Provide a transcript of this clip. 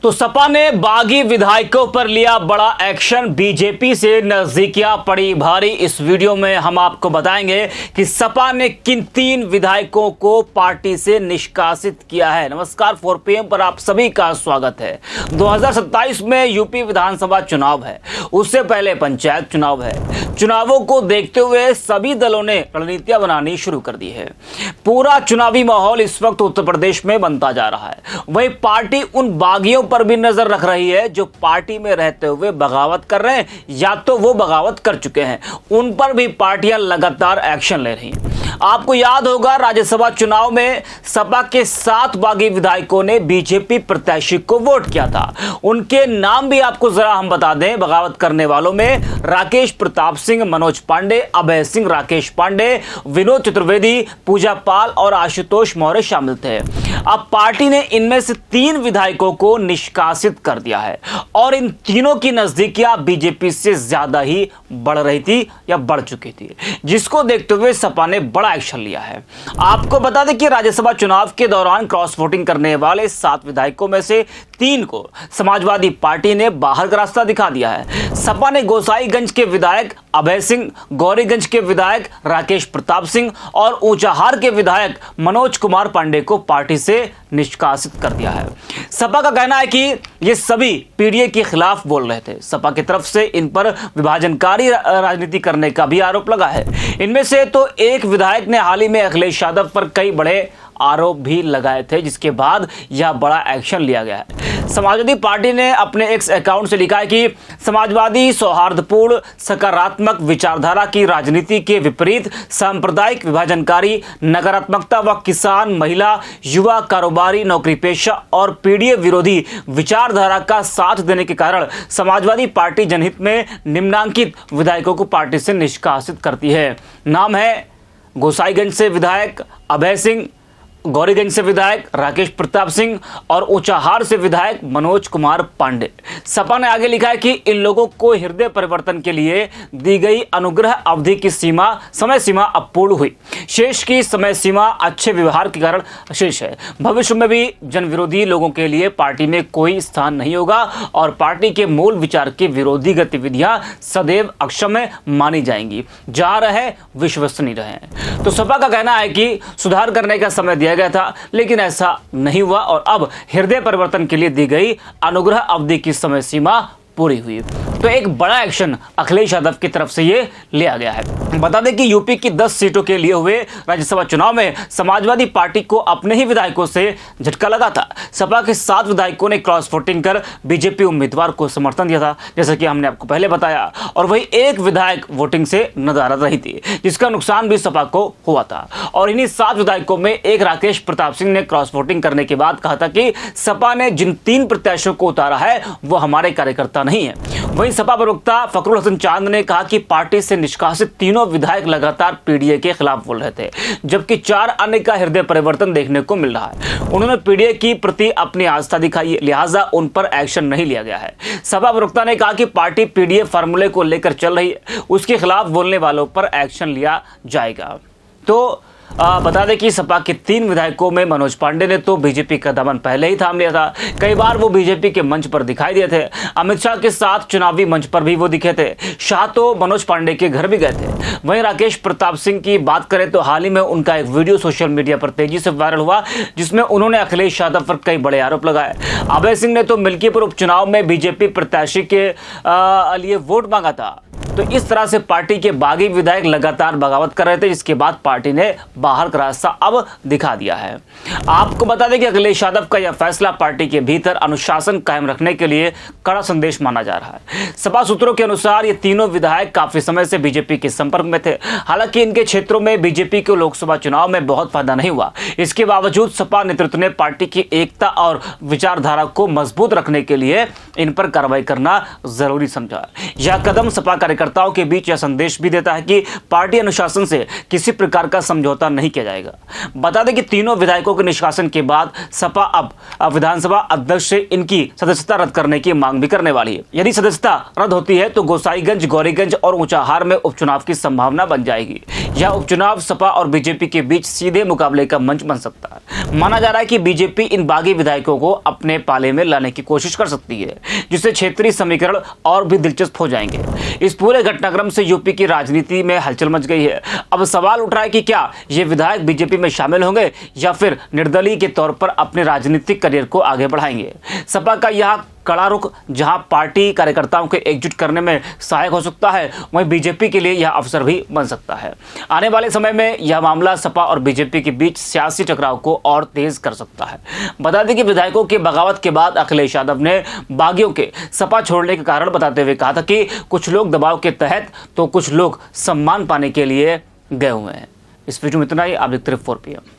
तो सपा ने बागी विधायकों पर लिया बड़ा एक्शन, बीजेपी से नजदीकियां पड़ी भारी। इस वीडियो में हम आपको बताएंगे कि सपा ने किन 3 विधायकों को पार्टी से निष्कासित किया है। नमस्कार, 4 PM पर आप सभी का स्वागत है। 2027 में यूपी विधानसभा चुनाव है, उससे पहले पंचायत चुनाव है। चुनावों को देखते हुए सभी दलों ने रणनीतियां बनानी शुरू कर दी है। पूरा चुनावी माहौल इस वक्त उत्तर प्रदेश में बनता जा रहा है। वहीं पार्टी उन बागियों पर भी नजर रख रही है जो पार्टी में रहते हुए बगावत कर रहे हैं या तो वो बगावत कर चुके हैं। उन पर भी पार्टियां लगातार एक्शन ले रही हैं। आपको याद होगा, राज्यसभा चुनाव में सपा के 7 बागी विधायकों ने बीजेपी प्रत्याशी को वोट किया था। उनके नाम भी आपको जरा हम बता दें। बगावत करने वालों में राकेश प्रताप सिंह, मनोज पांडे, अभय सिंह, राकेश पांडे, विनोद चतुर्वेदी, पूजा पाल और आशुतोष मौर्य शामिल थे। अब पार्टी ने इनमें से 3 विधायकों को निष्कासित कर दिया है और इन तीनों की नजदीकियां बीजेपी से ज्यादा ही बढ़ रही थी या बढ़ चुकी थी, जिसको देखते हुए सपा ने बड़ा एक्शन लिया है। आपको बता दें कि राज्यसभा चुनाव के दौरान क्रॉस वोटिंग करने वाले 7 विधायकों में से 3 को समाजवादी पार्टी ने बाहर का रास्ता दिखा दिया है। सपा ने गोसाईगंज के विधायक अभय सिंह, गौरीगंज के विधायक राकेश प्रताप सिंह और ऊंचाहार के विधायक मनोज कुमार पांडे को पार्टी से निष्कासित कर दिया है। सपा का कहना है कि ये सभी पीडीए के खिलाफ बोल रहे थे। सपा की तरफ से इन पर विभाजनकारी राजनीति करने का भी आरोप लगा है। इनमें से तो एक विधायक ने हाल ही में अखिलेश यादव पर कई बड़े आरोप भी लगाए थे, जिसके बाद यह बड़ा एक्शन लिया गया है। समाजवादी पार्टी ने अपने एक्स अकाउंट से लिखा है कि समाजवादी सौहार्दपूर्ण सकारात्मक विचारधारा की राजनीति के विपरीत सांप्रदायिक विभाजनकारी नकारात्मकता व किसान, महिला, युवा, कारोबारी, नौकरी पेशा और पीडीए विरोधी विचारधारा का साथ देने के कारण समाजवादी पार्टी जनहित में निम्नांकित विधायकों को पार्टी से निष्कासित करती है। नाम है गोसाईगंज से विधायक अभय सिंह, गौरीगंज से विधायक राकेश प्रताप सिंह और ऊंचाहार से विधायक मनोज कुमार पांडे। सपा ने आगे लिखा है कि इन लोगों को हृदय परिवर्तन के लिए दी गई अनुग्रह अवधि की समय सीमा अब पूर्ण हुई। शेष की समय सीमा अच्छे व्यवहार के कारण शेष है। भविष्य में भी जनविरोधी लोगों के लिए पार्टी में कोई स्थान नहीं होगा और पार्टी के मूल विचार की विरोधी गतिविधियां सदैव अक्षम्य मानी जाएंगी। जहां रहे विश्वसनीय रहे। तो सपा का कहना है कि सुधार करने का समय दिया गया था, लेकिन ऐसा नहीं हुआ और अब हृदय परिवर्तन के लिए दी गई अनुग्रह अवधि की समय सीमा पूरी हुई। तो एक बड़ा एक्शन अखिलेश यादव की तरफ से ये लिया गया है। बता दें कि यूपी की 10 सीटों के लिए हुए राज्यसभा चुनाव में समाजवादी पार्टी को अपने ही विधायकों से झटका लगा था। सपा के 7 विधायकों ने क्रॉस वोटिंग कर बीजेपी उम्मीदवार को समर्थन दिया था, जैसा कि हमने आपको पहले बताया, और वही एक विधायक वोटिंग से नदारद रही थी, जिसका नुकसान भी सपा को हुआ था। और इन्हीं 7 विधायकों में एक राकेश प्रताप सिंह ने क्रॉस वोटिंग करने के बाद कहा था कि सपा ने जिन 3 प्रत्याशियों को उतारा है वो हमारे कार्यकर्ता नहीं है। वहीं सपा प्रवक्ता फखरुल हसन चांद ने कहा कि पार्टी से निष्कासित तीनों विधायक लगातार पीडीए के खिलाफ बोल रहे थे, जबकि 4 अन्य का हृदय परिवर्तन देखने को मिल रहा है। उन्होंने पीडीए की प्रति अपनी आस्था दिखाई, लिहाजा उन पर एक्शन नहीं लिया गया है। सपा प्रवक्ता ने कहा कि पार्टी पीडीए फार्मूले को लेकर चल रही है, उसके खिलाफ बोलने वालों पर एक्शन लिया जाएगा। तो बता दें कि सपा के 3 विधायकों में मनोज पांडे ने तो बीजेपी का दामन पहले ही थाम लिया था। कई बार वो बीजेपी के मंच पर दिखाई दिए थे। अमित शाह के साथ चुनावी मंच पर भी वो दिखे थे। शाह तो मनोज पांडे के घर भी गए थे। वहीं राकेश प्रताप सिंह की बात करें तो हाल ही में उनका एक वीडियो सोशल मीडिया पर तेजी से वायरल हुआ, जिसमें उन्होंने अखिलेश यादव पर कई बड़े आरोप लगाए। अभय सिंह ने तो मिल्कीपुर उपचुनाव में बीजेपी प्रत्याशी के लिए वोट मांगा था। तो इस तरह से पार्टी के बागी विधायक लगातार बगावत कर रहे थे, जिसके बाद पार्टी ने बाहर का रास्ता अब दिखा दिया है। आपको बता दें कि अखिलेश यादव का यह फैसला पार्टी के भीतर अनुशासन कायम रखने के लिए कड़ा संदेश माना जा रहा है। सपा सूत्रों के अनुसार ये तीनों विधायक काफी समय से बीजेपी के संपर्क में थे। हालांकि इनके क्षेत्रों में बीजेपी को लोकसभा चुनाव में बहुत फायदा नहीं हुआ। इसके बावजूद सपा नेतृत्व ने पार्टी की एकता और विचारधारा को मजबूत रखने के लिए इन पर कार्रवाई करना जरूरी समझा। यह कदम सपा कार्यकर्ताओं के बीच यह संदेश भी देता है कि पार्टी अनुशासन से किसी प्रकार का समझौता नहीं किया जाएगा। बता दें कि तीनों विधायकों के निष्कासन के बाद सपा अब विधानसभा अध्यक्ष से इनकी सदस्यता रद्द करने की मांग भी करने वाली है। यदि सदस्यता रद्द होती है तो गोसाईगंज, गौरीगंज और ऊंचाहार में उपचुनाव की संभावना बन जाएगी। यह उपचुनाव सपा और बीजेपी के बीच सीधे मुकाबले का मंच बन सकता है। माना जा रहा है कि बीजेपी इन बागी विधायकों को अपने पाले में लाने की कोशिश कर सकती है, जिससे क्षेत्रीय समीकरण और भी दिलचस्प हो जाएंगे। इस पूरे घटनाक्रम से यूपी की राजनीति में हलचल मच गई है। अब सवाल उठ रहा है कि क्या ये विधायक बीजेपी में शामिल होंगे या फिर निर्दलीय के तौर पर अपने राजनीतिक करियर को आगे बढ़ाएंगे। सपा का यह कड़ा रुख जहां पार्टी कार्यकर्ताओं को एकजुट करने में सहायक हो सकता है, वहीं बीजेपी के लिए यह अवसर भी बन सकता है। आने वाले समय में यह मामला सपा और बीजेपी के बीच सियासी टकराव को और तेज कर सकता है। बता दें कि विधायकों की बगावत के बाद अखिलेश यादव ने बागियों के सपा छोड़ने के कारण बताते हुए कहा था कि कुछ लोग दबाव के तहत तो कुछ लोग सम्मान पाने के लिए गए हुए हैं। इस वीडियो में इतना ही। आप देखते रहिए 4 PM।